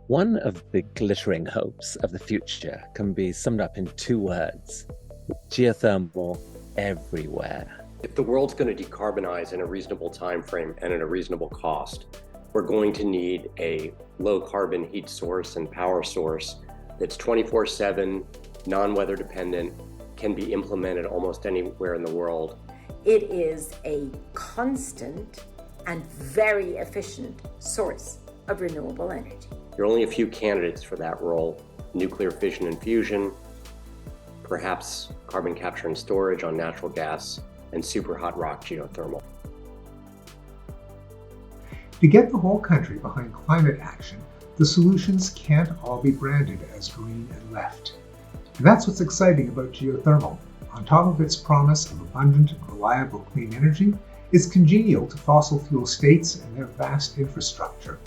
One of the glittering hopes of the future can be summed up in two words: geothermal everywhere. If the world's going to decarbonize in a reasonable time frame and at a reasonable cost, we're going to need a low carbon heat source and power source that's 24/7, non-weather dependent, can be implemented almost anywhere in the world. It is a constant and very efficient source of renewable energy. There are only a few candidates for that role: nuclear fission and fusion, perhaps carbon capture and storage on natural gas, and super hot rock geothermal. To get the whole country behind climate action, the solutions can't all be branded as green and left. And that's what's exciting about geothermal. On top of its promise of abundant, reliable, clean energy, it's congenial to fossil fuel states and their vast infrastructure.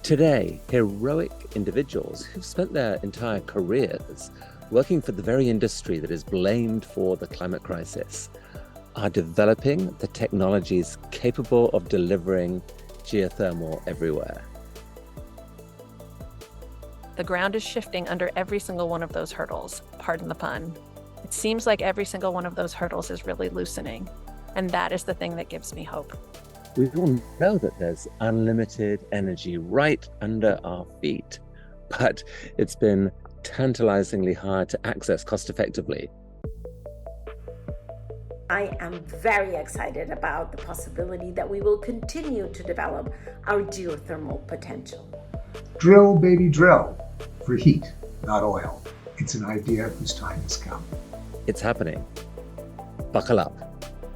Today, heroic individuals who've spent their entire careers working for the very industry that is blamed for the climate crisis are developing the technologies capable of delivering geothermal everywhere. The ground is shifting under every single one of those hurdles, pardon the pun. It seems like every single one of those hurdles is really loosening, and that is the thing that gives me hope. We all know that there's unlimited energy right under our feet, but it's been tantalizingly hard to access cost effectively. I am very excited about the possibility that we will continue to develop our geothermal potential. Drill, baby, drill. For heat, not oil. It's an idea whose time has come. It's happening. Buckle up.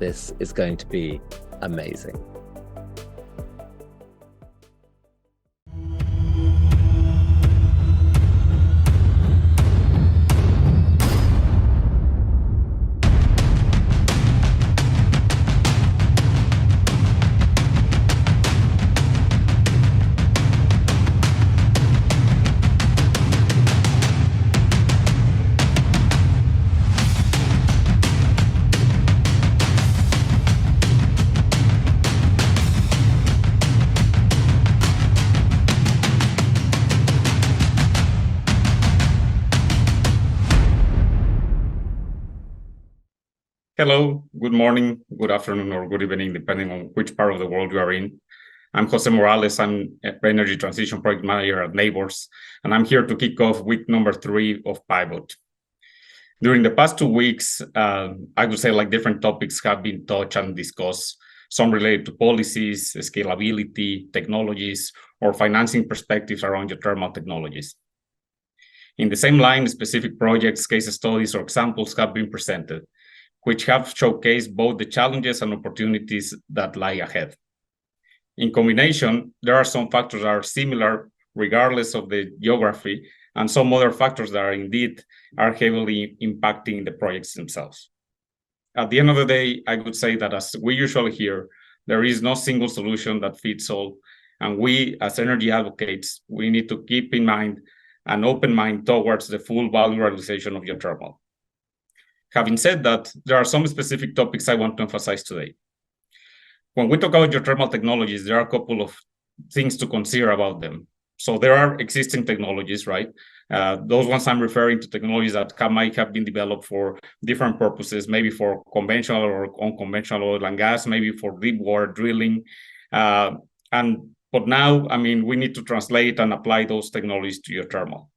This is going to be amazing. Hello, good morning, good afternoon, or good evening, depending on which part of the world you are in. I'm Jose Morales. I'm Energy Transition Project Manager at Nabors, and I'm here to kick off week number 3 of Pivot. During the past 2 weeks, I would say different topics have been touched and discussed, some related to policies, scalability, technologies, or financing perspectives around geothermal technologies. In the same line, specific projects, case studies, or examples have been presented, which have showcased both the challenges and opportunities that lie ahead. In combination, there are some factors that are similar regardless of the geography, and some other factors that are heavily impacting the projects themselves. At the end of the day, I would say that, as we usually hear, there is no single solution that fits all, and we, as energy advocates, we need to keep in mind an open mind towards the full value realization of geothermal. Having said that, there are some specific topics I want to emphasize today. When we talk about geothermal technologies, there are a couple of things to consider about them. So there are existing technologies, right? Those ones I'm referring to technologies that might have been developed for different purposes, maybe for conventional or unconventional oil and gas, maybe for deep water drilling. But now, we need to translate and apply those technologies to geothermal.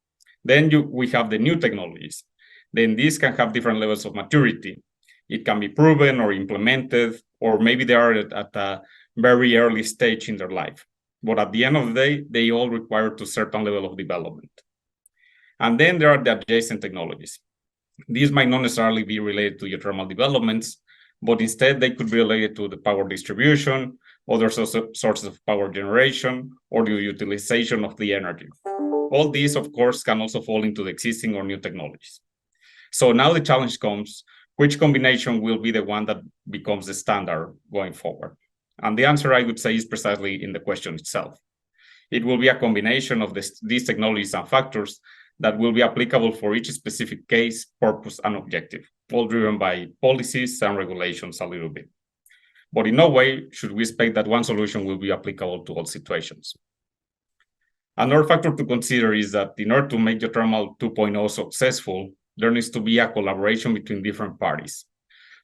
Then we have the new technologies. Then these can have different levels of maturity. It can be proven or implemented, or maybe they are at a very early stage in their life. But at the end of the day, they all require a certain level of development. And then there are the adjacent technologies. These might not necessarily be related to geothermal developments, but instead they could be related to the power distribution, other sources of power generation, or the utilization of the energy. All these, of course, can also fall into the existing or new technologies. So now the challenge comes, which combination will be the one that becomes the standard going forward? And the answer, I would say, is precisely in the question itself. It will be a combination of these technologies and factors that will be applicable for each specific case, purpose, and objective, all driven by policies and regulations a little bit. But in no way should we expect that one solution will be applicable to all situations. Another factor to consider is that in order to make Geothermal 2.0 successful, there needs to be a collaboration between different parties.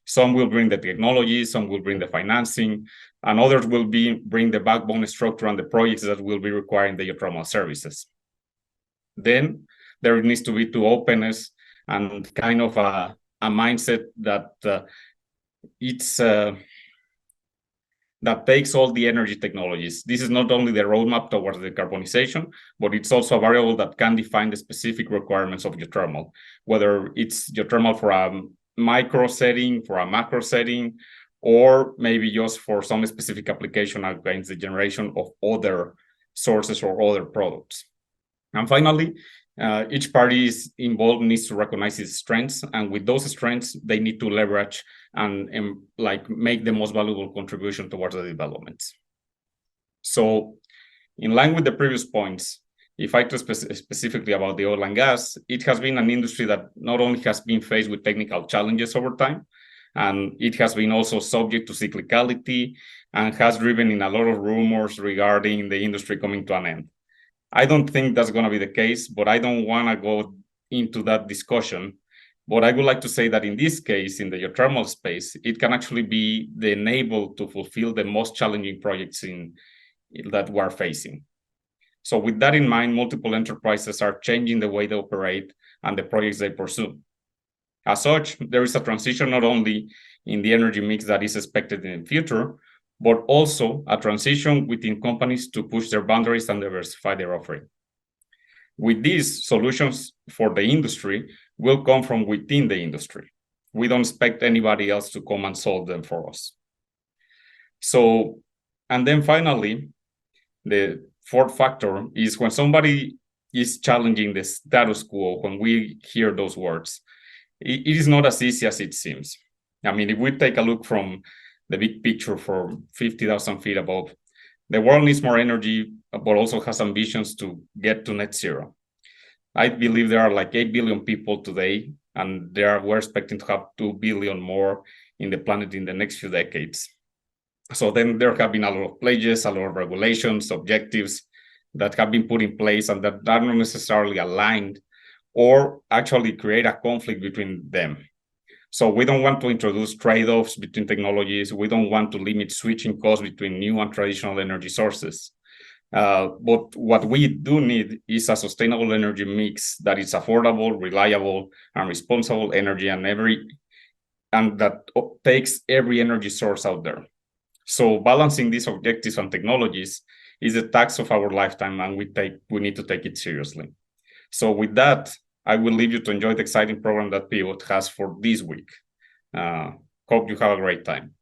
Some will bring the technology, some will bring the financing, and others will bring the backbone structure and the projects that will be requiring the geothermal services. Then there needs to be two openness and kind of a mindset that that takes all the energy technologies. This is not only the roadmap towards decarbonization, but it's also a variable that can define the specific requirements of geothermal, whether it's geothermal for a micro setting, for a macro setting, or maybe just for some specific application against the generation of other sources or other products. And finally, each party involved needs to recognize its strengths, and with those strengths, they need to leverage and like make the most valuable contribution towards the developments. So, in line with the previous points, if I talk specifically about the oil and gas, it has been an industry that not only has been faced with technical challenges over time, and it has been also subject to cyclicality and has driven in a lot of rumors regarding the industry coming to an end. I don't think that's going to be the case, but I don't want to go into that discussion. But I would like to say that in this case, in the geothermal space, it can actually be the enable to fulfill the most challenging projects that we're facing. So with that in mind, multiple enterprises are changing the way they operate and the projects they pursue. As such, there is a transition not only in the energy mix that is expected in the future, but also a transition within companies to push their boundaries and diversify their offering. With these, solutions for the industry will come from within the industry. We don't expect anybody else to come and solve them for us. So, and then finally, the fourth factor is when somebody is challenging the status quo, when we hear those words, it is not as easy as it seems. I mean, if we take a look from the big picture for 50,000 feet above, the world needs more energy, but also has ambitions to get to net zero. I believe there are like 8 billion people today, and we're expecting to have 2 billion more in the planet in the next few decades. So then there have been a lot of pledges, a lot of regulations, objectives that have been put in place and that are not necessarily aligned or actually create a conflict between them. So we don't want to introduce trade-offs between technologies. We don't want to limit switching costs between new and traditional energy sources. But what we do need is a sustainable energy mix that is affordable, reliable, and responsible energy, and that takes every energy source out there. So balancing these objectives and technologies is the task of our lifetime, and we need to take it seriously. So with that, I will leave you to enjoy the exciting program that Pivot has for this week. Hope you have a great time.